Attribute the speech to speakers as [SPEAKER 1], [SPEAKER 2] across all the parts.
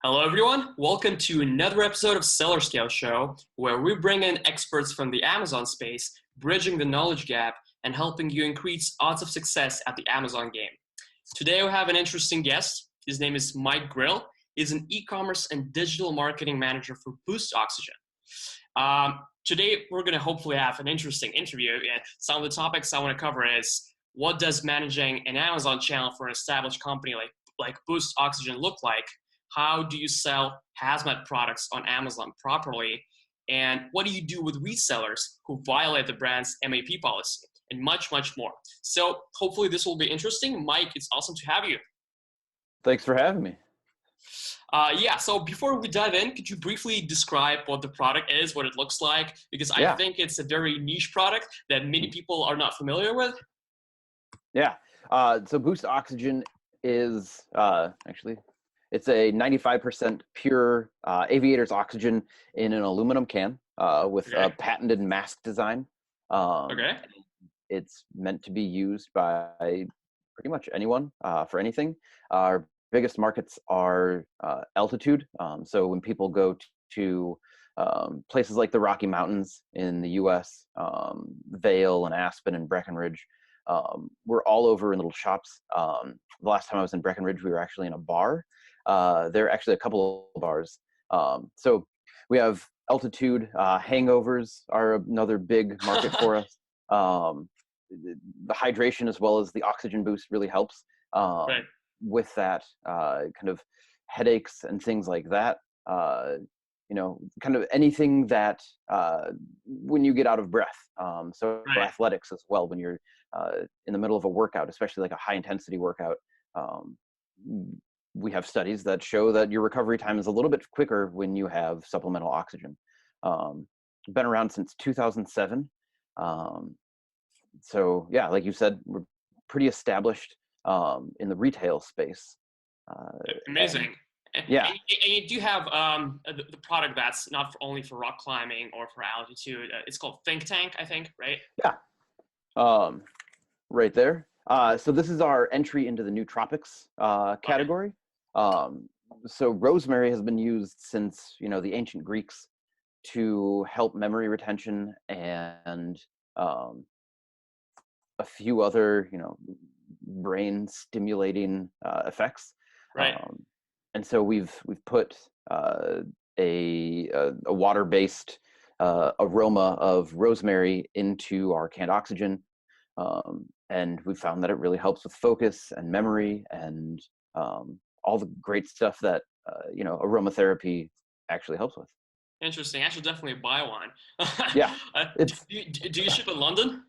[SPEAKER 1] Hello, everyone. Welcome to another episode of Sellerscale Show, where we bring in experts from the Amazon space, bridging the knowledge gap and helping you increase odds of success at the Amazon game. Today, we have an interesting guest. His name is Mike Grill. He's an e-commerce and digital marketing manager for Boost Oxygen. Today, we're going to hopefully have an interesting interview. Some of the topics I want to cover is what does managing an Amazon channel for an established company like Boost Oxygen look like? How do you sell hazmat products on Amazon properly? And what do you do with resellers who violate the brand's MAP policy? And much, much more. So hopefully this will be interesting. Mike, it's awesome to have you.
[SPEAKER 2] Thanks for having me.
[SPEAKER 1] So before we dive in, could you briefly describe what the product is, what it looks like? Because I think it's a very niche product that many people are not familiar with.
[SPEAKER 2] Yeah. So Boost Oxygen is it's a 95% pure aviator's oxygen in an aluminum can with a patented mask design. It's meant to be used by pretty much anyone for anything. Our biggest markets are altitude. So when people go to places like the Rocky Mountains in the U.S., Vail and Aspen and Breckenridge, we're all over in little shops. The last time I was in Breckenridge, we were actually in a bar. There are actually a couple of bars. So we have altitude. Hangovers are another big market for us. The hydration as well as the oxygen boost really helps with that kind of headaches and things like that. Kind of anything that when you get out of breath. So athletics as well, when you're in the middle of a workout, especially like a high intensity workout, we have studies that show that your recovery time is a little bit quicker when you have supplemental oxygen. Been around since 2007. So yeah, like you said, we're pretty established in the retail space.
[SPEAKER 1] Amazing.
[SPEAKER 2] And
[SPEAKER 1] you do have the product that's not only for rock climbing or for altitude. It's called Think Tank, I think, right?
[SPEAKER 2] Yeah. Right there. So this is our entry into the nootropics category. So rosemary has been used since, the ancient Greeks to help memory retention and a few other, brain stimulating effects. And so we've put a water-based aroma of rosemary into our canned oxygen. And we found that it really helps with focus and memory and all the great stuff that aromatherapy actually helps with.
[SPEAKER 1] Interesting. I should definitely buy one.
[SPEAKER 2] Yeah.
[SPEAKER 1] Do you ship in London?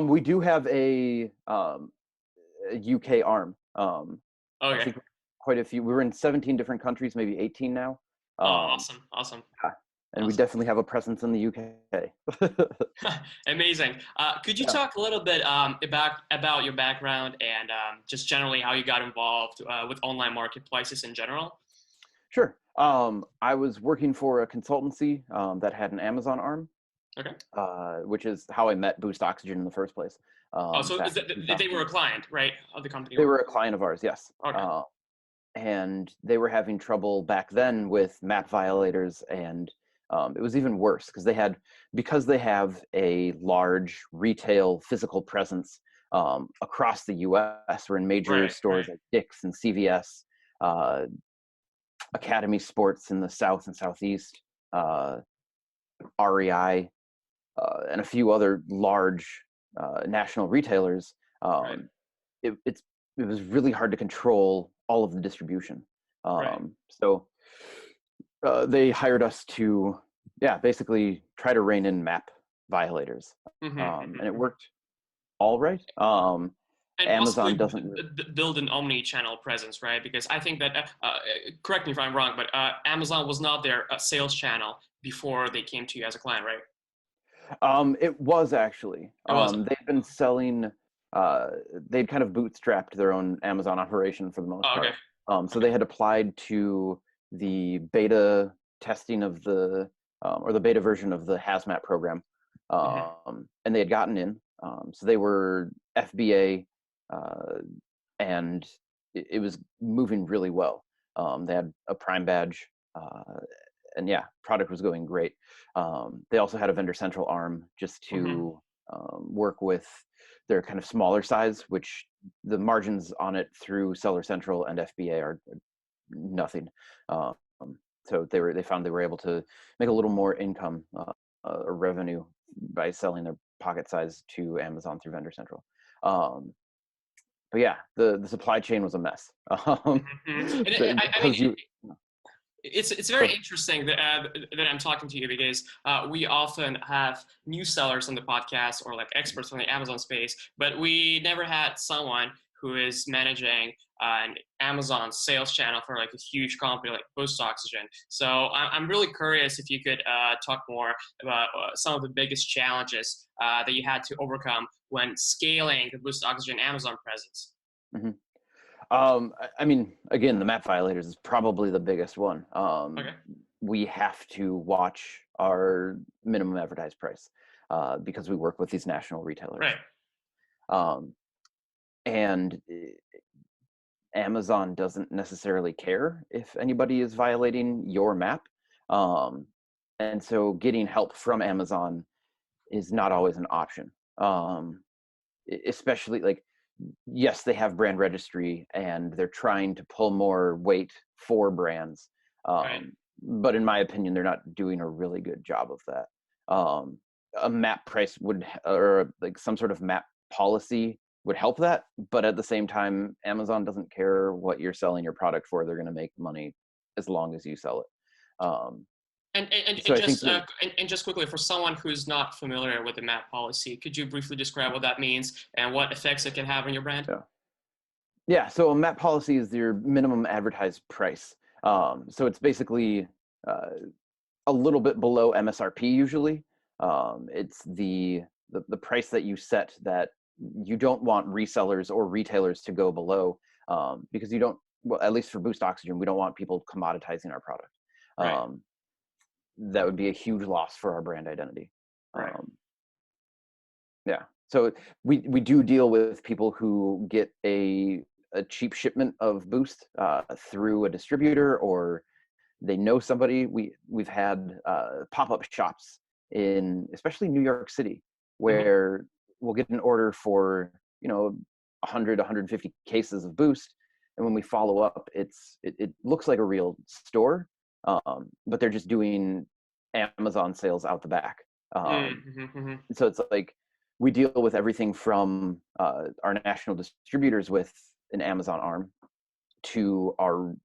[SPEAKER 2] We do have a UK arm. I think quite a few. We were in 17 different countries, maybe 18 now.
[SPEAKER 1] Awesome.
[SPEAKER 2] And we definitely have a presence in the UK.
[SPEAKER 1] Amazing. Could you talk a little bit about your background and just generally how you got involved with online marketplaces in general?
[SPEAKER 2] Sure. I was working for a consultancy that had an Amazon arm. Which is how I met Boost Oxygen in the first place.
[SPEAKER 1] So they were a client, right, of the company?
[SPEAKER 2] They were a client of ours, yes. And they were having trouble back then with MAP violators, and it was even worse because they have a large retail physical presence across the U.S. We're in major stores like Dick's and CVS, Academy Sports in the South and Southeast, REI, and a few other large national retailers. It was really hard to control all of the distribution. So they hired us to, basically try to rein in MAP violators. And it worked all right.
[SPEAKER 1] And
[SPEAKER 2] Amazon doesn't
[SPEAKER 1] build an omni-channel presence, right? Because I think that, correct me if I'm wrong, but Amazon was not their sales channel before they came to you as a client, right?
[SPEAKER 2] It was actually. They've been selling. They'd kind of bootstrapped their own Amazon operation for the most part. So they had applied to the beta testing of or the beta version of the hazmat program, and they had gotten in. So they were FBA, and it was moving really well. They had a Prime badge, and yeah, product was going great. They also had a vendor central arm just
[SPEAKER 1] Mm-hmm.
[SPEAKER 2] to work with their kind of smaller size, which the margins on it through Seller Central and FBA are nothing. Um, so they found they were able to make a little more income or revenue by selling their pocket size to Amazon through Vendor Central. But yeah, the supply chain was a mess.
[SPEAKER 1] Mm-hmm. And I mean,
[SPEAKER 2] Because you
[SPEAKER 1] it's
[SPEAKER 2] go
[SPEAKER 1] very
[SPEAKER 2] ahead.
[SPEAKER 1] interesting that I'm talking to you because we often have new sellers on the podcast or like experts from the Amazon space, but we never had someone who is managing an Amazon sales channel for like a huge company like Boost Oxygen. So I'm really curious if you could talk more about some of the biggest challenges that you had to overcome when scaling the Boost Oxygen Amazon presence.
[SPEAKER 2] Mhm. I mean, again, the map violators is probably the biggest one.
[SPEAKER 1] Okay.
[SPEAKER 2] We have to watch our minimum advertised price because we work with these national retailers.
[SPEAKER 1] Right.
[SPEAKER 2] Um, and Amazon doesn't necessarily care if anybody is violating your map. Um, and so getting help from Amazon is not always an option. Especially like, yes, they have brand registry and they're trying to pull more weight for brands.
[SPEAKER 1] Right.
[SPEAKER 2] But in my opinion, they're not doing a really good job of that. A map price would, or like some sort of map policy would help that. But at the same time, Amazon doesn't care what you're selling your product for. They're going to make money as long as you sell it. So
[SPEAKER 1] And
[SPEAKER 2] I think
[SPEAKER 1] just
[SPEAKER 2] that,
[SPEAKER 1] and just quickly for someone who's not familiar with the map policy, could you briefly describe what that means and what effects it can have on your brand?
[SPEAKER 2] yeah. Yeah, so a MAP policy is your minimum advertised price. So it's basically uh, a little bit below MSRP usually. It's the price that you set that you don't want resellers or retailers to go below because you don't, well, at least for Boost Oxygen, we don't want people commoditizing our product.
[SPEAKER 1] Right.
[SPEAKER 2] Um, that would be a huge loss for our brand identity.
[SPEAKER 1] Right.
[SPEAKER 2] Um, yeah. So we do deal with people who get a cheap shipment of Boost through a distributor, or they know somebody. We've had pop-up shops in especially New York City
[SPEAKER 1] Hmm.
[SPEAKER 2] where we'll get an order for 100 150 cases of Boost, and when we follow up, it looks like a real store, but they're just doing Amazon sales out the back. Um,
[SPEAKER 1] Mm-hmm.
[SPEAKER 2] so it's like we deal with everything from our national distributors with an Amazon arm to our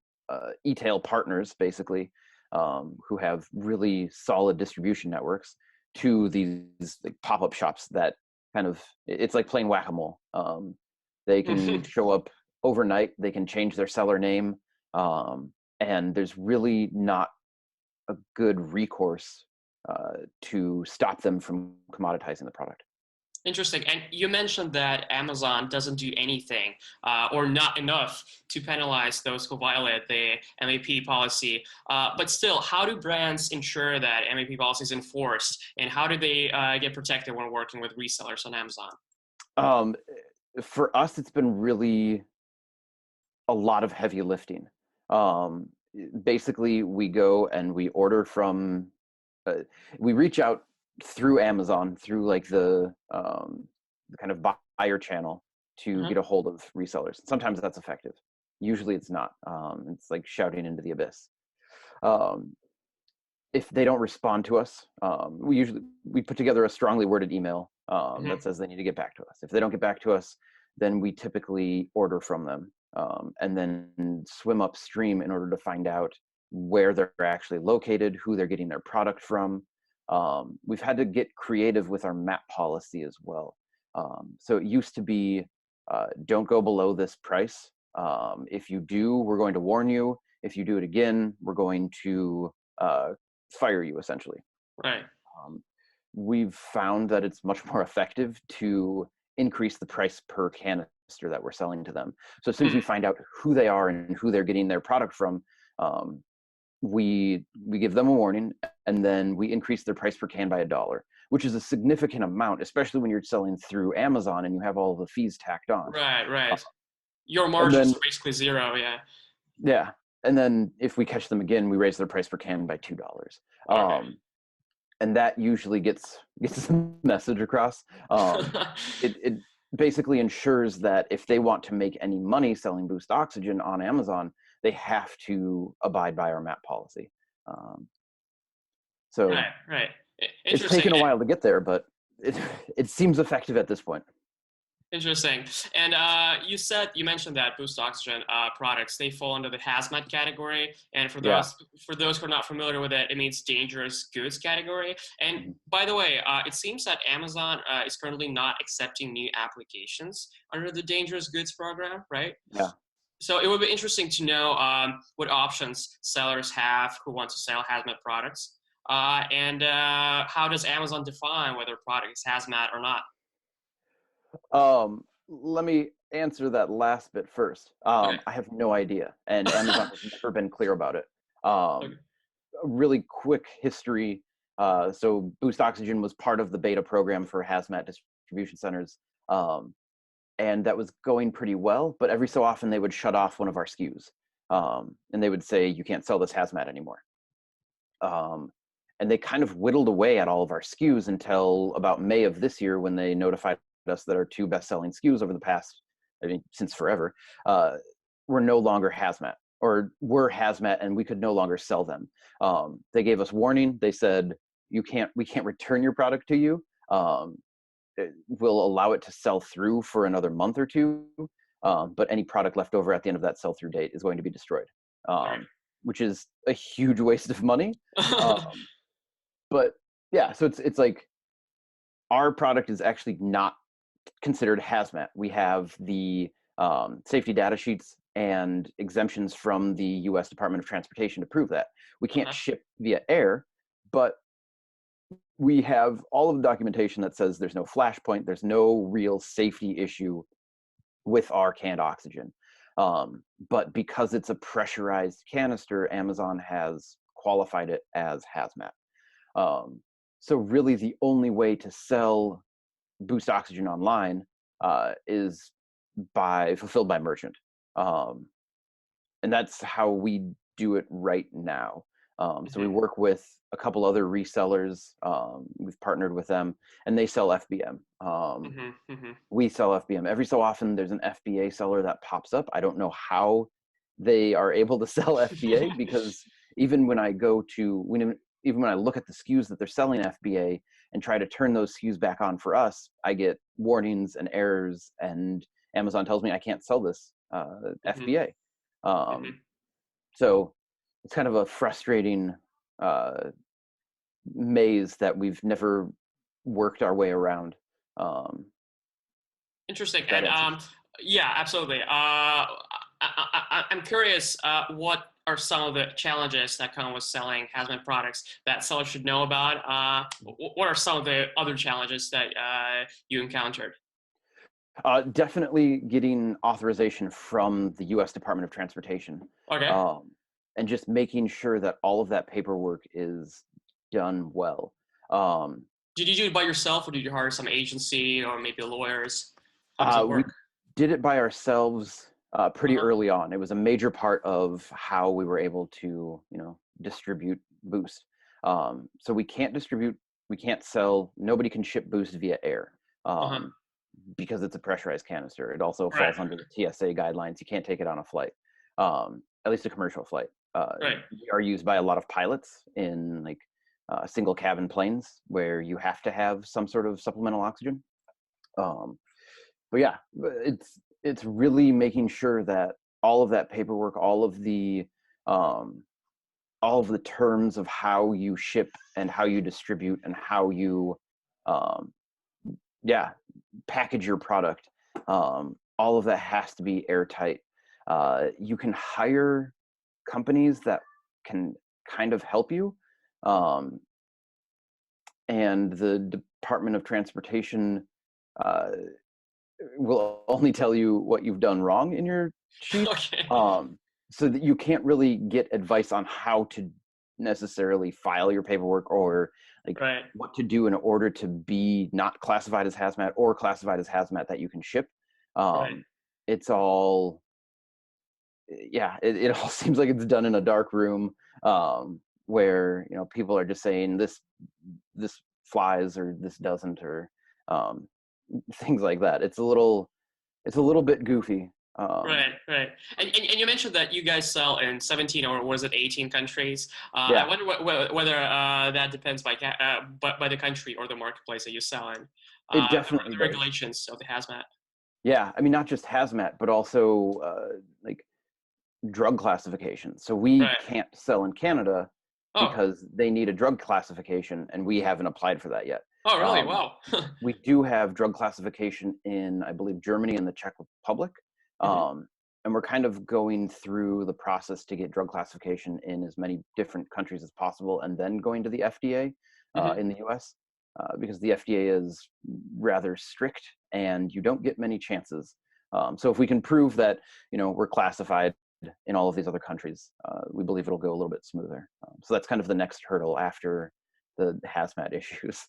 [SPEAKER 2] e-tail partners, basically, who have really solid distribution networks, to these like pop-up shops that kind of, it's like playing whack-a-mole. They can show up overnight, they can change their seller name, and there's really not a good recourse to stop them from commoditizing the product.
[SPEAKER 1] Interesting. And you mentioned that Amazon doesn't do anything or not enough to penalize those who violate the MAP policy. But still, how do brands ensure that MAP policy is enforced, and how do they get protected when working with resellers on Amazon?
[SPEAKER 2] Um, for us, it's been really a lot of heavy lifting. Um, Basically, we go and we order from, uh, we reach out through Amazon, through like the kind of buyer channel to
[SPEAKER 1] Hmm.
[SPEAKER 2] get a hold of resellers. Sometimes that's effective. Usually it's not. It's like shouting into the abyss. Um, if they don't respond to us, we put together a strongly worded email that
[SPEAKER 1] Hmm.
[SPEAKER 2] says they need to get back to us. If they don't get back to us, then we typically order from them and then swim upstream in order to find out where they're actually located, who they're getting their product from. We've had to get creative with our map policy as well. So it used to be don't go below this price. If you do, we're going to warn you. If you do it again, we're going to fire you essentially.
[SPEAKER 1] Right.
[SPEAKER 2] Um, we've found that it's much more effective to increase the price per canister that we're selling to them. So as soon as we
[SPEAKER 1] Mm.
[SPEAKER 2] find out who they are and who they're getting their product from, um, we give them a warning, and then we increase their price per can by $1, which is a significant amount, especially when you're selling through Amazon and you have all the fees tacked on.
[SPEAKER 1] Right.
[SPEAKER 2] Uh,
[SPEAKER 1] Right. Your
[SPEAKER 2] and
[SPEAKER 1] margins
[SPEAKER 2] then
[SPEAKER 1] are basically zero. Yeah.
[SPEAKER 2] yeah, and then if we catch them again, we raise their price per can by $2.
[SPEAKER 1] Okay.
[SPEAKER 2] And that usually gets the message across. It basically ensures that if they want to make any money selling Boost Oxygen on Amazon, they have to abide by our MAP policy. Um, so
[SPEAKER 1] Right, right.
[SPEAKER 2] it's
[SPEAKER 1] Interesting.
[SPEAKER 2] taken a while to get there, but it it seems effective at this point.
[SPEAKER 1] Interesting. And you mentioned that Boost Oxygen products, they fall under the hazmat category. And
[SPEAKER 2] Yeah.
[SPEAKER 1] for those who are not familiar with it, it means dangerous goods category. And
[SPEAKER 2] Mhm.
[SPEAKER 1] by the way, it seems that Amazon is currently not accepting new applications under the dangerous goods program, right?
[SPEAKER 2] Yeah.
[SPEAKER 1] So it would be interesting to know what options sellers have who want to sell hazmat products. And how does Amazon define whether a product is hazmat or not?
[SPEAKER 2] Let me answer that last bit first.
[SPEAKER 1] Okay.
[SPEAKER 2] I have no idea, and Amazon has never been clear about it.
[SPEAKER 1] Okay.
[SPEAKER 2] A really quick history. So Boost Oxygen was part of the beta program for hazmat distribution centers, and that was going pretty well. But every so often, they would shut off one of our SKUs, and they would say, "You can't sell this hazmat anymore." Um, and they kind of whittled away at all of our SKUs until about May of this year, when they notified us that our two best-selling SKUs over the past, I mean, since forever, were no longer hazmat, or were hazmat, and we could no longer sell them. They gave us warning. They said, we can't return your product to you. We'll allow it to sell through for another month or two, but any product left over at the end of that sell-through date is going to be destroyed,
[SPEAKER 1] Right.
[SPEAKER 2] which is a huge waste of money. But yeah, so it's like our product is actually not considered hazmat. We have the safety data sheets and exemptions from the U.S. Department of Transportation to prove that. We can't
[SPEAKER 1] Uh-huh.
[SPEAKER 2] ship via air, but we have all of the documentation that says there's no flashpoint, there's no real safety issue with our canned oxygen. But because it's a pressurized canister, Amazon has qualified it as hazmat. Um, so really the only way to sell Boost Oxygen online is by fulfilled by merchant. Um, and that's how we do it right now. So we
[SPEAKER 1] Mhm,
[SPEAKER 2] work with a couple other resellers. We've partnered with them, and they sell FBM.
[SPEAKER 1] mhm, mhm.
[SPEAKER 2] We sell FBM. Every so often, there's an FBA seller that pops up. I don't know how they are able to sell FBA, because even when I go to even when I look at the SKUs that they're selling FBA and try to turn those SKUs back on for us, I get warnings and errors, and Amazon tells me I can't sell this
[SPEAKER 1] Mhm,
[SPEAKER 2] FBA. Um,
[SPEAKER 1] mhm.
[SPEAKER 2] so it's kind of a frustrating uh, maze that we've never worked our way around. Um,
[SPEAKER 1] Interesting.
[SPEAKER 2] that
[SPEAKER 1] And
[SPEAKER 2] answers.
[SPEAKER 1] yeah, absolutely. I'm curious, what are some of the challenges that come with selling hazmat products that sellers should know about? What are some of the other challenges that you encountered?
[SPEAKER 2] Definitely getting authorization from the U.S. Department of Transportation,
[SPEAKER 1] Okay.
[SPEAKER 2] um, and just making sure that all of that paperwork is done well. Um,
[SPEAKER 1] Did you do it by yourself, or did you hire some agency or maybe lawyers? How does it
[SPEAKER 2] we
[SPEAKER 1] work?
[SPEAKER 2] did it by ourselves pretty
[SPEAKER 1] Uh-huh.
[SPEAKER 2] early on. It was a major part of how we were able to, distribute Boost. So we can't distribute, we can't sell, nobody can ship Boost via air.
[SPEAKER 1] Uh-huh.
[SPEAKER 2] Um, because it's a pressurized canister. It also
[SPEAKER 1] Right.
[SPEAKER 2] falls under the TSA guidelines. You can't take it on a flight, at least a commercial flight.
[SPEAKER 1] Right.
[SPEAKER 2] They are used by a lot of pilots in like single cabin planes where you have to have some sort of supplemental oxygen. Um, but yeah, it's really making sure that all of that paperwork, um, all of the terms of how you ship and how you distribute and how you um, yeah, package your product. All of that has to be airtight. You can hire companies that can kind of help you, um, and the Department of Transportation uh, will only tell you what you've done wrong in your sheet,
[SPEAKER 1] Okay.
[SPEAKER 2] so that you can't really get advice on how to necessarily file your paperwork, or like
[SPEAKER 1] Right.
[SPEAKER 2] what to do in order to be not classified as hazmat or classified as hazmat that you can ship.
[SPEAKER 1] Right.
[SPEAKER 2] It's all yeah, it all seems like it's done in a dark room, where people are just saying this flies or this doesn't, or um, things like that. It's a little bit goofy.
[SPEAKER 1] Right, right. And you mentioned that you guys sell in 17 or was it 18 countries? I
[SPEAKER 2] Yeah,
[SPEAKER 1] wonder whether that depends by the country or the marketplace that you sell in.
[SPEAKER 2] it
[SPEAKER 1] The
[SPEAKER 2] definitely does.
[SPEAKER 1] regulations of the hazmat.
[SPEAKER 2] Yeah, I mean, not just hazmat, but also like drug classification. So we
[SPEAKER 1] Right.
[SPEAKER 2] can't sell in Canada
[SPEAKER 1] Oh,
[SPEAKER 2] because they need a drug classification, and we haven't applied for that yet.
[SPEAKER 1] oh, really?
[SPEAKER 2] Um,
[SPEAKER 1] Wow.
[SPEAKER 2] we do have drug classification in, I believe, Germany and the Czech Republic.
[SPEAKER 1] Hmm.
[SPEAKER 2] And we're kind of going through the process to get drug classification in as many different countries as possible, and then going to the FDA
[SPEAKER 1] Hmm.
[SPEAKER 2] in the US, because the FDA is rather strict and you don't get many chances. So if we can prove that, we're classified in all of these other countries, we believe it'll go a little bit smoother. So that's kind of the next hurdle after the hazmat issues.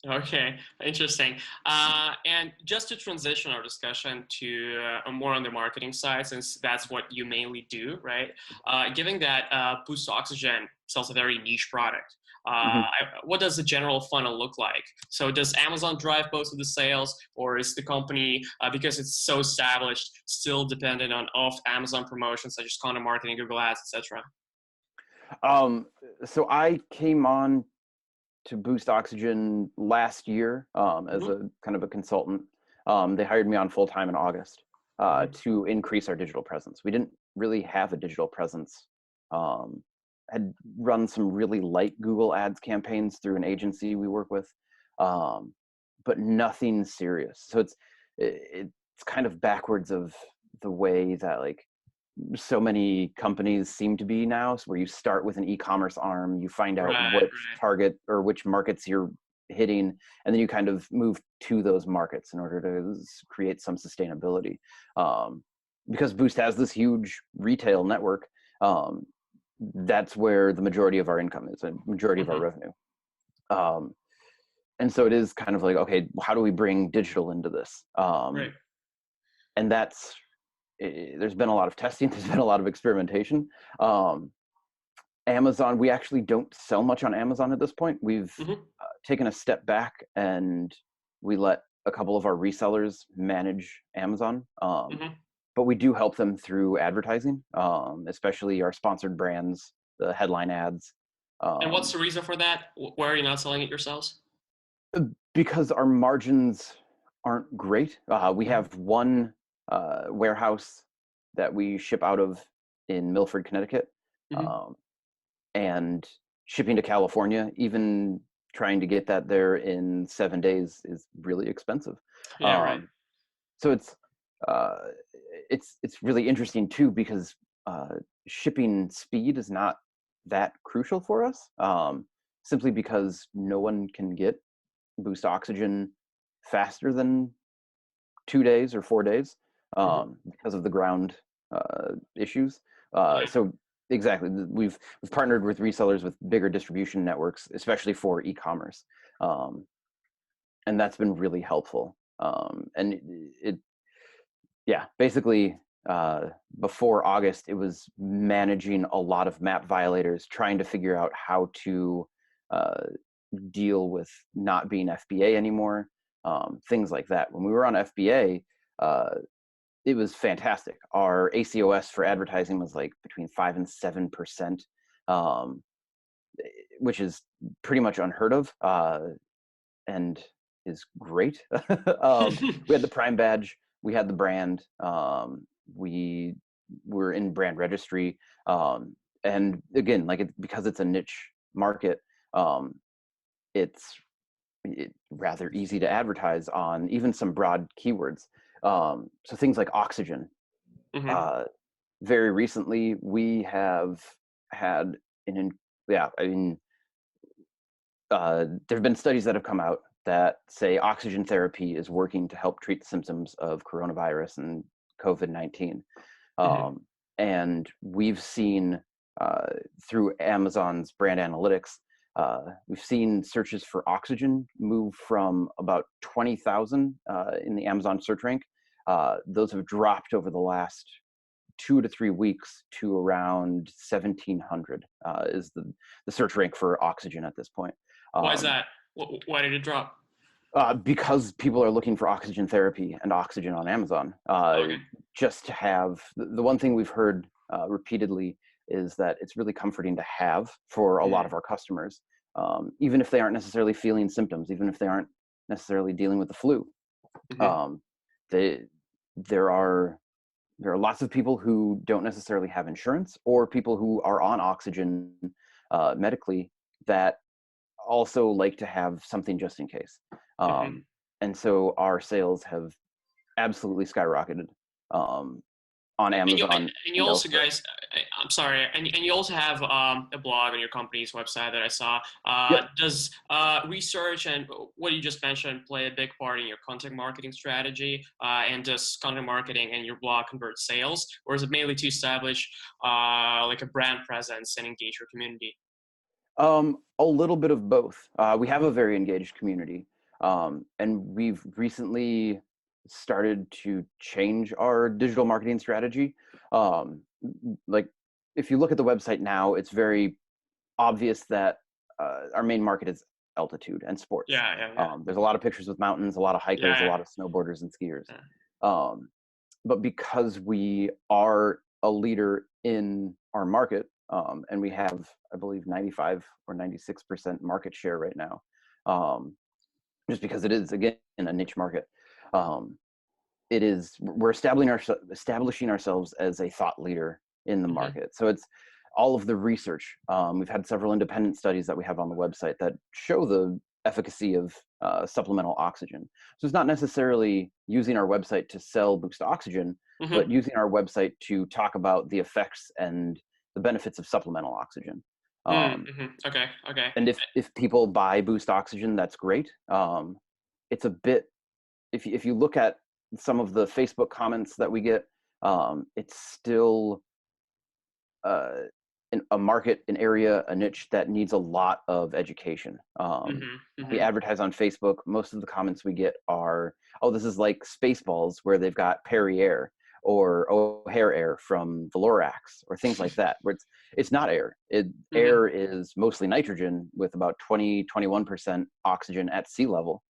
[SPEAKER 1] Okay, interesting. And just to transition our discussion to more on the marketing side, since that's what you mainly do, right? Given that Boost Oxygen sells a very niche product, what does the general funnel look like? So does Amazon drive most of the sales, or is the company, because it's so established, still dependent on off Amazon promotions such as content marketing, Google Ads, etc.?
[SPEAKER 2] Um, so I came on to Boost Oxygen last year, as
[SPEAKER 1] Hmm.
[SPEAKER 2] a kind of a consultant. They hired me on full time in August,
[SPEAKER 1] Hmm.
[SPEAKER 2] to increase our digital presence. We didn't really have a digital presence. Um, had run some really light Google Ads campaigns through an agency we work with, um, but nothing serious. So it's kind of backwards of the way that, like, so many companies seem to be now, so where you start with an e-commerce arm, you find out
[SPEAKER 1] Right,
[SPEAKER 2] which target or which markets you're hitting, and then you kind of move to those markets in order to create some sustainability. um, because Boost has this huge retail network, um, that's where the majority of our income is, a majority
[SPEAKER 1] right.
[SPEAKER 2] of our
[SPEAKER 1] Hmm.
[SPEAKER 2] revenue. um, and so it is kind of like, okay, how do we bring digital into this?
[SPEAKER 1] Right.
[SPEAKER 2] And there's been a lot of testing, there's been a lot of experimentation. um, Amazon, we actually don't sell much on Amazon at this point. We've
[SPEAKER 1] Hmm.
[SPEAKER 2] taken a step back, and we let a couple of our resellers manage Amazon.
[SPEAKER 1] Hmm.
[SPEAKER 2] But we do help them through advertising, especially our sponsored brands, the headline ads.
[SPEAKER 1] And what's
[SPEAKER 2] um,
[SPEAKER 1] the reason for that? Why are you not selling it yourselves?
[SPEAKER 2] because our margins aren't great. We
[SPEAKER 1] Hmm.
[SPEAKER 2] have one warehouse that we ship out of in Milford, Connecticut.
[SPEAKER 1] Hmm.
[SPEAKER 2] Um, and shipping to California, even trying to get that there in 7 days, is really expensive.
[SPEAKER 1] Yeah, right.
[SPEAKER 2] Um, so uh, it's really interesting too, because uh, shipping speed is not that crucial for us, simply because no one can get Boost Oxygen faster than 2 days or 4 days,
[SPEAKER 1] Hmm.
[SPEAKER 2] because of the ground issues.
[SPEAKER 1] Yeah.
[SPEAKER 2] So exactly, we've partnered with resellers with bigger distribution networks, especially for e-commerce, um, and that's been really helpful. And yeah, basically, uh, before August, it was managing a lot of map violators, trying to figure out how to uh, deal with not being FBA anymore, things like that. When we were on FBA, uh, it was fantastic. Our ACOS for advertising was like between 5 and 7%, um, which is pretty much unheard of, and is great. We had the Prime badge, we had the brand, we were in brand registry, and again, like, because it's a niche market, um, it's rather easy to advertise on even some broad keywords. So things like oxygen.
[SPEAKER 1] Hmm.
[SPEAKER 2] Uh, Very recently, we have had yeah, I mean, there have been studies that have come out that say oxygen therapy is working to help treat the symptoms of coronavirus and COVID-19.
[SPEAKER 1] Hmm.
[SPEAKER 2] Um, and we've seen, through Amazon's brand analytics, we've seen searches for oxygen move from about 20,000 in the Amazon search rank. Those have dropped over the last 2 to 3 weeks to around 1,700 is the search rank for oxygen at this point.
[SPEAKER 1] Why is
[SPEAKER 2] Um,
[SPEAKER 1] that? Why did it drop?
[SPEAKER 2] because people are looking for oxygen therapy and oxygen on Amazon.
[SPEAKER 1] Okay.
[SPEAKER 2] Just to have the one thing we've heard repeatedly is that it's really comforting to have for a lot
[SPEAKER 1] Mm,
[SPEAKER 2] of our customers, even if they aren't necessarily feeling symptoms, even if they aren't necessarily dealing with the flu.
[SPEAKER 1] mhm,
[SPEAKER 2] Um, they, there are lots of people who don't necessarily have insurance, or people who are on oxygen medically, that also like to have something just in case.
[SPEAKER 1] mhm.
[SPEAKER 2] And so our sales have absolutely skyrocketed um, on Amazon
[SPEAKER 1] And you
[SPEAKER 2] and
[SPEAKER 1] also
[SPEAKER 2] elsewhere.
[SPEAKER 1] guys, I'm sorry, and you also have a blog on your company's website that I saw.
[SPEAKER 2] Yep.
[SPEAKER 1] Does research and what you just mentioned play a big part in your content marketing strategy? And does content marketing and your blog convert sales, or is it mainly to establish like a brand presence and engage your community?
[SPEAKER 2] A little bit of both. We have a very engaged community, and we've recently started to change our digital marketing strategy. Like, if you look at the website now, it's very obvious that our main market is altitude and sports.
[SPEAKER 1] Yeah, yeah, yeah,
[SPEAKER 2] There's a lot of pictures with mountains, a lot of hikers, a
[SPEAKER 1] yeah,
[SPEAKER 2] lot of snowboarders and skiers.
[SPEAKER 1] yeah.
[SPEAKER 2] Um, but because we are a leader in our market, and we have, I believe, 95 or 96% market share right now, um, just because it is, again, a niche market. Um, we're establishing ourselves as a thought leader in the
[SPEAKER 1] Hmm.
[SPEAKER 2] market. So it's all of the research. We've had several independent studies that we have on the website that show the efficacy of supplemental oxygen. So it's not necessarily using our website to sell Boost Oxygen, but
[SPEAKER 1] Hmm.
[SPEAKER 2] using our website to talk about the effects and the benefits of supplemental oxygen.
[SPEAKER 1] Okay, okay.
[SPEAKER 2] And if people buy Boost Oxygen, that's great. It's a bit, if you look at some of the Facebook comments that we get, it's still uh, a market, an area, a niche that needs a lot of education.
[SPEAKER 1] Hmm.
[SPEAKER 2] We
[SPEAKER 1] Hmm.
[SPEAKER 2] advertise on Facebook. Most of the comments we get are, "Oh, this is like Spaceballs, where they've got Perrier or O'Hare Air from the Lorax," or things like that. Where it's not air.
[SPEAKER 1] Hmm.
[SPEAKER 2] Air is mostly nitrogen with about 20-21% oxygen at sea level.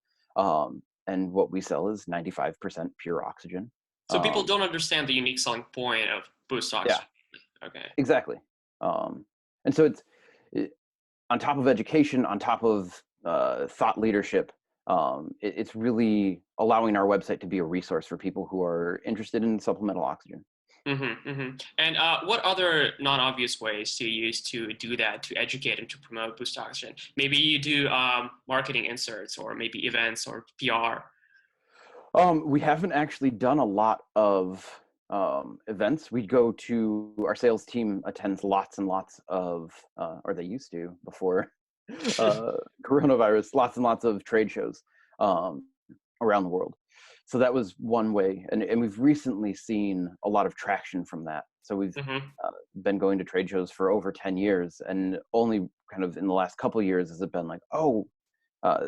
[SPEAKER 2] And what we sell is 95% pure oxygen.
[SPEAKER 1] So people
[SPEAKER 2] Um,
[SPEAKER 1] don't understand the unique selling point of boost
[SPEAKER 2] yeah,
[SPEAKER 1] oxygen. Okay.
[SPEAKER 2] exactly. And so it, on top of education, on top of thought leadership, it's really allowing our website to be a resource for people who are interested in supplemental oxygen.
[SPEAKER 1] And what other non-obvious ways do you use to do that, to educate and to promote Boost Oxygen? Maybe you do marketing inserts, or maybe events or PR.
[SPEAKER 2] We haven't actually done a lot of events. We go to, our sales team attends lots and lots of, or they used to before uh, coronavirus, lots and lots of trade shows um, around the world. So that was one way, and we've recently seen a lot of traction from that. So we've
[SPEAKER 1] Hmm.
[SPEAKER 2] been going to trade shows for over 10 years, and only kind of in the last couple of years has it been like, oh,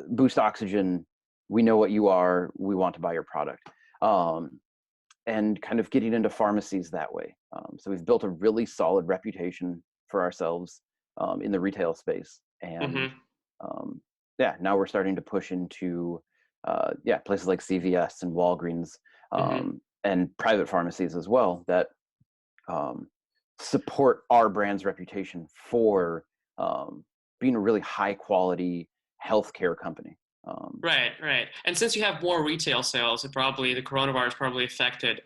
[SPEAKER 2] Boost Oxygen, we know what you are, we want to buy your product. Um, and kind of getting into pharmacies that way. So we've built a really solid reputation for ourselves in the retail space. And
[SPEAKER 1] Hmm.
[SPEAKER 2] um, yeah, now we're starting to push into places like CVS and Walgreens,
[SPEAKER 1] Hmm.
[SPEAKER 2] and private pharmacies as well, that um, support our brand's reputation for being a really high quality healthcare company.
[SPEAKER 1] Right, right. And since you have more retail sales, the coronavirus probably affected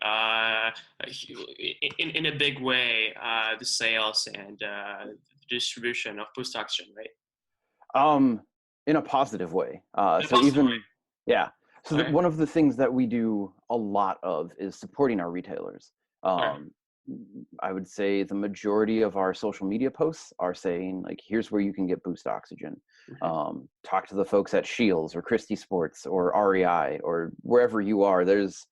[SPEAKER 1] in a big way the sales and the distribution of Boost Oxygen, right?
[SPEAKER 2] um, in a positive way.
[SPEAKER 1] In a
[SPEAKER 2] So
[SPEAKER 1] positive
[SPEAKER 2] even, yeah. So
[SPEAKER 1] way.
[SPEAKER 2] that
[SPEAKER 1] Okay.
[SPEAKER 2] one of the things that we do a lot of is supporting our retailers.
[SPEAKER 1] Okay.
[SPEAKER 2] Um, I would say the majority of our social media posts are saying, like, here's where you can get Boost Oxygen.
[SPEAKER 1] Hmm.
[SPEAKER 2] Talk to the folks at Shields or Christie Sports or REI or wherever you are. There's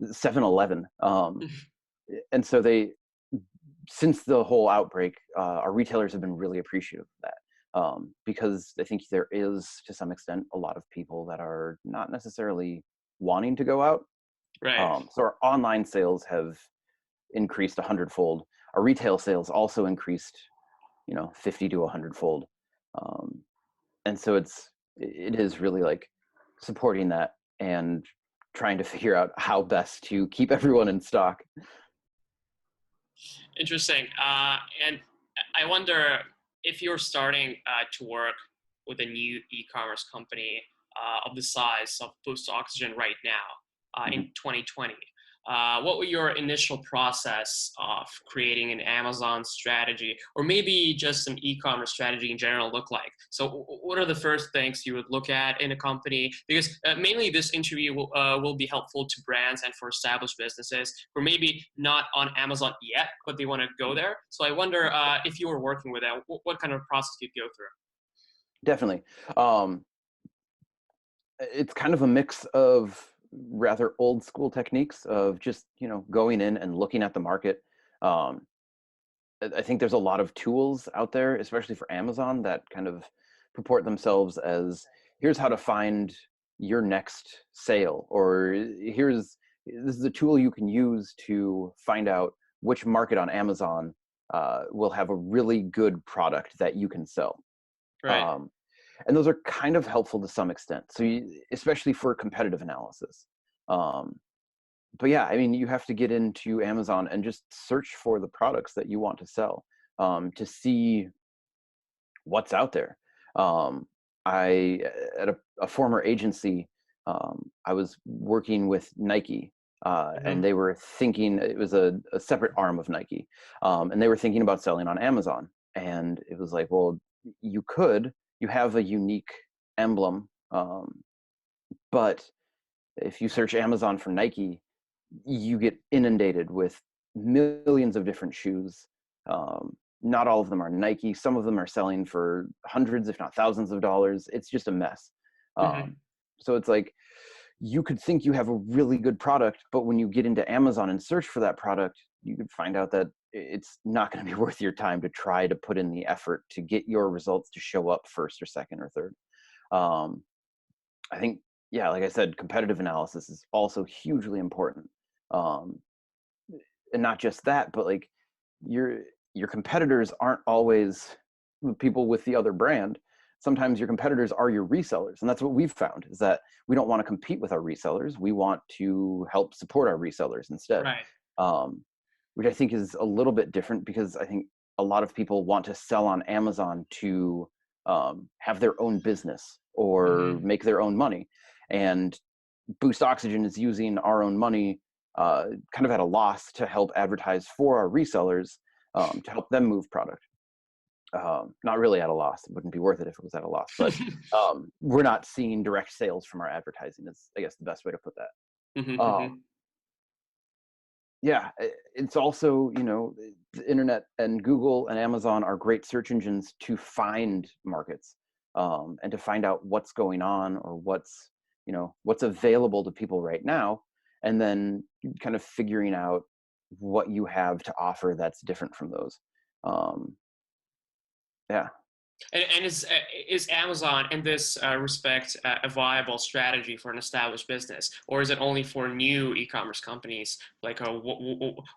[SPEAKER 2] 7-Eleven. And so since the whole outbreak, our retailers have been really appreciative of that, because I think there is, to some extent, a lot of people that are not necessarily wanting to go out.
[SPEAKER 1] Right.
[SPEAKER 2] So our online sales have increased 100-fold. Our retail sales also increased, 50 to 100-fold. And so it is really like supporting that and trying to figure out how best to keep everyone in stock.
[SPEAKER 1] Interesting. And I wonder if you're starting to work with a new e-commerce company of the size of Boost Oxygen right now in
[SPEAKER 2] Mhm.
[SPEAKER 1] 2020. What would your initial process of creating an Amazon strategy, or maybe just an e-commerce strategy in general, look like? So, what are the first things you would look at in a company? Because mainly this interview will be helpful to brands and for established businesses who are maybe not on Amazon yet, but they want to go there. So, I wonder if you were working with them, what kind of process you'd go through.
[SPEAKER 2] Definitely. Um, it's kind of a mix of rather old school techniques of just, going in and looking at the market. Um, I think there's a lot of tools out there, especially for Amazon, that kind of purport themselves as here's how to find your next sale, or this is a tool you can use to find out which market on Amazon will have a really good product that you can sell.
[SPEAKER 1] Right.
[SPEAKER 2] Um, and those are kind of helpful to some extent. So, especially for competitive analysis. Um, but yeah, I mean, you have to get into Amazon and just search for the products that you want to sell, to see what's out there. Um, I at a former agency, I was working with Nike, and
[SPEAKER 1] Hmm.
[SPEAKER 2] they were thinking it was a separate arm of Nike, and they were thinking about selling on Amazon. And it was like, well, you have a unique emblem, but if you search Amazon for Nike, you get inundated with millions of different shoes. Not all of them are Nike. Some of them are selling for hundreds, if not thousands of dollars. It's just a mess.
[SPEAKER 1] Hmm.
[SPEAKER 2] So it's like you could think you have a really good product, but when you get into Amazon and search for that product, you could find out that it's not going to be worth your time to try to put in the effort to get your results to show up first or second or third. Um, I think, yeah, like I said, competitive analysis is also hugely important. Um, and not just that, but like your your competitors aren't always the people with the other brand. Sometimes your competitors are your resellers, and that's what we've found is that we don't want to compete with our resellers. We want to help support our resellers instead,
[SPEAKER 1] Right.
[SPEAKER 2] um, which I think is a little bit different because I think a lot of people want to sell on Amazon to have their own business or
[SPEAKER 1] Hmm.
[SPEAKER 2] make their own money, and Boost Oxygen is using our own money, kind of at a loss, to help advertise for our resellers, to help them move product. Not really at a loss. It wouldn't be worth it if it was at a loss, but we're not seeing direct sales from our advertising is, I guess, the best way to put that.
[SPEAKER 1] Hmm.
[SPEAKER 2] Yeah, it's also, the internet and Google and Amazon are great search engines to find markets, and to find out what's going on or what's available to people right now, and then kind of figuring out what you have to offer that's different from those. Um, yeah.
[SPEAKER 1] And is Amazon in this respect a viable strategy for an established business, or is it only for new e-commerce companies like a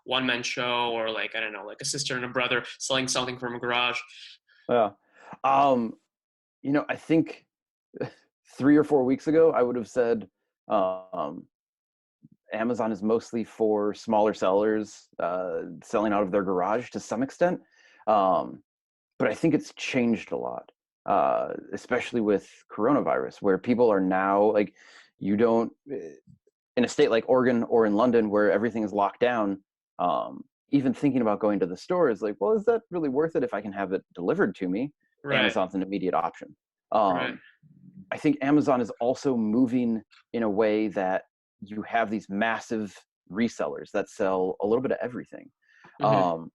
[SPEAKER 1] one-man show, or like I don't know, like a sister and a brother selling something from a garage?
[SPEAKER 2] Yeah. Um, I think 3 or 4 weeks ago, I would have said, um, Amazon is mostly for smaller sellers, selling out of their garage to some extent. Um, but I think it's changed a lot, especially with coronavirus, where people are now like, you don't, in a state like Oregon or in London where everything is locked down, even thinking about going to the store is like, well, is that really worth it if I can have it delivered to me?
[SPEAKER 1] Right,
[SPEAKER 2] Amazon's an immediate option.
[SPEAKER 1] right.
[SPEAKER 2] Um, I think Amazon is also moving in a way that you have these massive resellers that sell a little bit of everything.
[SPEAKER 1] Hmm.
[SPEAKER 2] Um,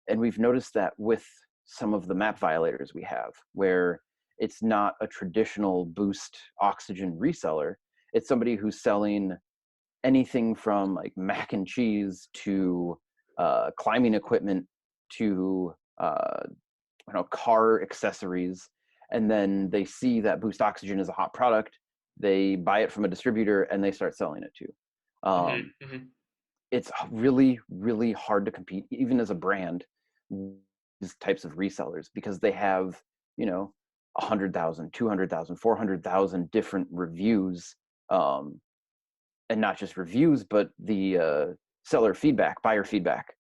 [SPEAKER 2] and we've noticed that with some of the map violators we have, where it's not a traditional Boost Oxygen reseller. It's somebody who's selling anything from like mac and cheese to climbing equipment to car accessories, and then they see that Boost Oxygen is a hot product. They buy it from a distributor and they start selling it too.
[SPEAKER 1] Hmm.
[SPEAKER 2] Um,
[SPEAKER 1] Hmm.
[SPEAKER 2] it's really, really hard to compete, even as a brand, with these types of resellers because they have, you know, 100,000, 200,000, 400,000 different reviews, um, and not just reviews, but the seller feedback, buyer feedback.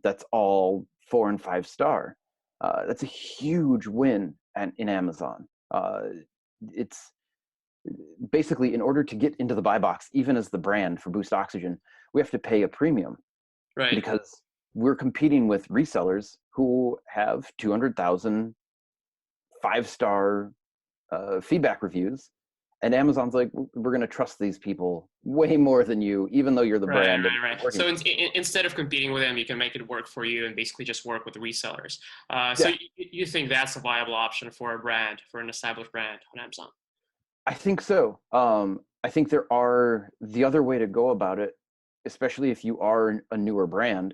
[SPEAKER 2] That's all 4 and 5 star. That's a huge win in Amazon. It's basically, in order to get into the buy box, even as the brand for Boost Oxygen, we have to pay a premium
[SPEAKER 1] Right.
[SPEAKER 2] because we're competing with resellers who have 200,000 5 star feedback reviews. And Amazon's like, we're going to trust these people way more than you, even though you're the
[SPEAKER 1] Right,
[SPEAKER 2] brand and
[SPEAKER 1] right,
[SPEAKER 2] we've
[SPEAKER 1] right.
[SPEAKER 2] been working
[SPEAKER 1] So
[SPEAKER 2] with you.
[SPEAKER 1] instead of competing with them, you can make it work for you and basically just work with the resellers. So
[SPEAKER 2] Yeah,
[SPEAKER 1] you think that's a viable option for a brand, for an established brand on Amazon?
[SPEAKER 2] I think so. I think there are the other way to go about it, especially if you are a newer brand,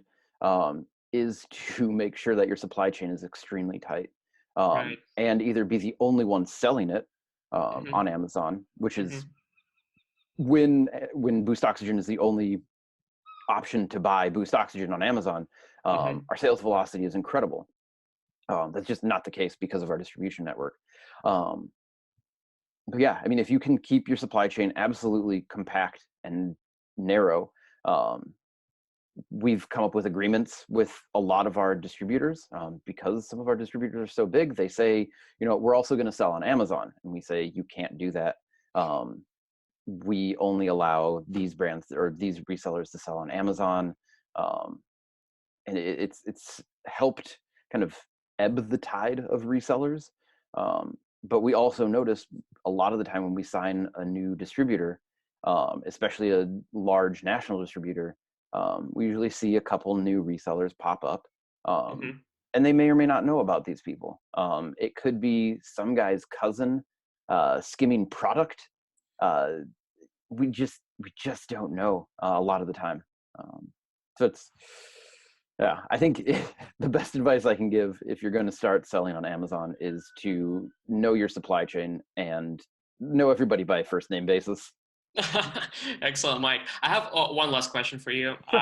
[SPEAKER 2] is to make sure that your supply chain is extremely tight,
[SPEAKER 1] Right.
[SPEAKER 2] and either be the only one selling it
[SPEAKER 1] Hmm.
[SPEAKER 2] on Amazon, which is
[SPEAKER 1] Hmm.
[SPEAKER 2] when Boost Oxygen is the only option to buy Boost Oxygen on Amazon.
[SPEAKER 1] Hmm.
[SPEAKER 2] Our sales velocity is incredible. That's just not the case because of our distribution network. Um, but yeah, I mean, if you can keep your supply chain absolutely compact and narrow, um, we've come up with agreements with a lot of our distributors because some of our distributors are so big. They say, you know, we're also going to sell on Amazon, and we say you can't do that. Um, we only allow these brands or these resellers to sell on Amazon, um, and it's helped kind of ebb the tide of resellers. But we also notice a lot of the time when we sign a new distributor, especially a large national distributor, we usually see a couple new resellers pop up, um,
[SPEAKER 1] Hmm.
[SPEAKER 2] and they may or may not know about these people. It could be some guy's cousin skimming product. Uh, we just don't know a lot of the time. So it's yeah. I think the best advice I can give if you're going to start selling on Amazon is to know your supply chain and know everybody by first name basis.
[SPEAKER 1] Excellent, Mike. I have one last question for you.
[SPEAKER 2] Sure.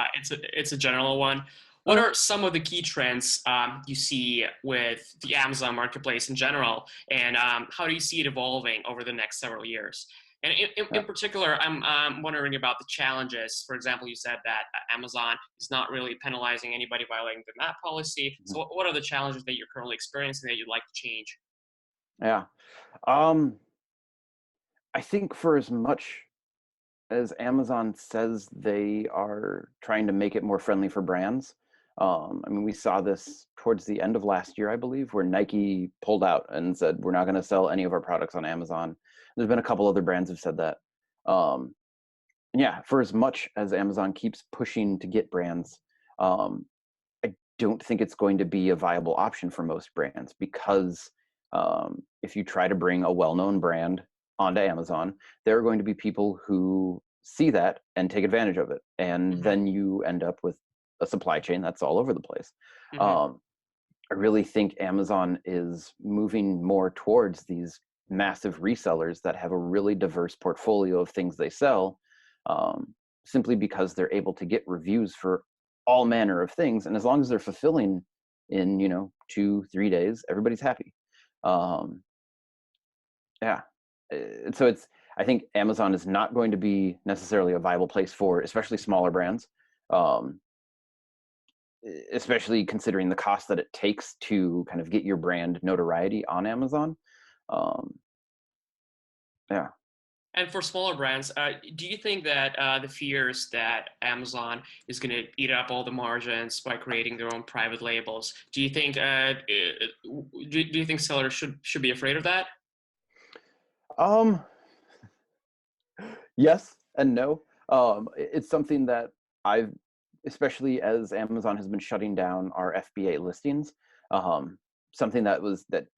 [SPEAKER 1] It's a general one. What
[SPEAKER 2] Okay.
[SPEAKER 1] are some of the key trends you see with the Amazon marketplace in general, and how do you see it evolving over the next several years? And
[SPEAKER 2] Yeah.
[SPEAKER 1] in particular, I'm wondering about the challenges. For example, you said that Amazon is not really penalizing anybody violating the MAP policy.
[SPEAKER 2] Mhm.
[SPEAKER 1] So, what are the challenges that you're currently experiencing that you'd like to change?
[SPEAKER 2] Yeah. Um, I think for as much as Amazon says they are trying to make it more friendly for brands, I mean, we saw this towards the end of last year, I believe, where Nike pulled out and said, we're not going to sell any of our products on Amazon. There's been a couple other brands who've said that. Um, yeah, for as much as Amazon keeps pushing to get brands, um, I don't think it's going to be a viable option for most brands because if you try to bring a well-known brand onto Amazon, there are going to be people who see that and take advantage of it, and
[SPEAKER 1] Hmm.
[SPEAKER 2] then you end up with a supply chain that's all over the place.
[SPEAKER 1] Hmm.
[SPEAKER 2] Um, I really think Amazon is moving more towards these massive resellers that have a really diverse portfolio of things they sell, simply because they're able to get reviews for all manner of things. And as long as they're fulfilling in, 2, 3 days, everybody's happy. Um, yeah. So I think Amazon is not going to be necessarily a viable place for, especially smaller brands. Um, Especially considering the cost that it takes to kind of get your brand notoriety on Amazon. Um, yeah.
[SPEAKER 1] And for smaller brands, do you think that the fears that Amazon is going to eat up all the margins by creating their own private labels? Do you think sellers should be afraid of that?
[SPEAKER 2] Um, yes and no. It's something that I've, especially as Amazon has been shutting down our FBA listings, um, something that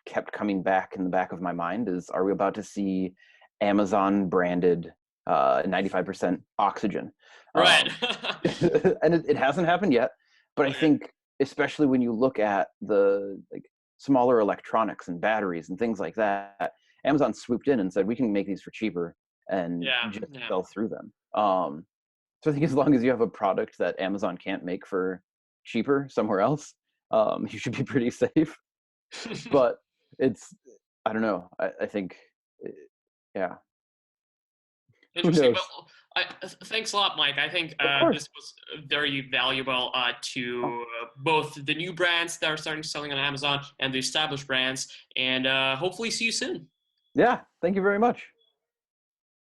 [SPEAKER 2] kept coming back in the back of my mind is: are we about to see Amazon branded 95% oxygen?
[SPEAKER 1] Right.
[SPEAKER 2] Um, and it hasn't happened yet, but I
[SPEAKER 1] Right.
[SPEAKER 2] think especially when you look at the smaller electronics and batteries and things like that, Amazon swooped in and said we can make these for cheaper and
[SPEAKER 1] Yeah.
[SPEAKER 2] just
[SPEAKER 1] Yeah.
[SPEAKER 2] sell through them. So I think as long as you have a product that Amazon can't make for cheaper somewhere else, you should be pretty safe. But it's, I don't know. I think, eh, yeah, who
[SPEAKER 1] Interesting.
[SPEAKER 2] knows?
[SPEAKER 1] Well, thanks a lot, Mike. I think
[SPEAKER 2] Of course.
[SPEAKER 1] this was very valuable
[SPEAKER 2] Oh,
[SPEAKER 1] to both the new brands that are starting selling on Amazon and the established brands. And hopefully, see you soon.
[SPEAKER 2] yeah. Thank you very much.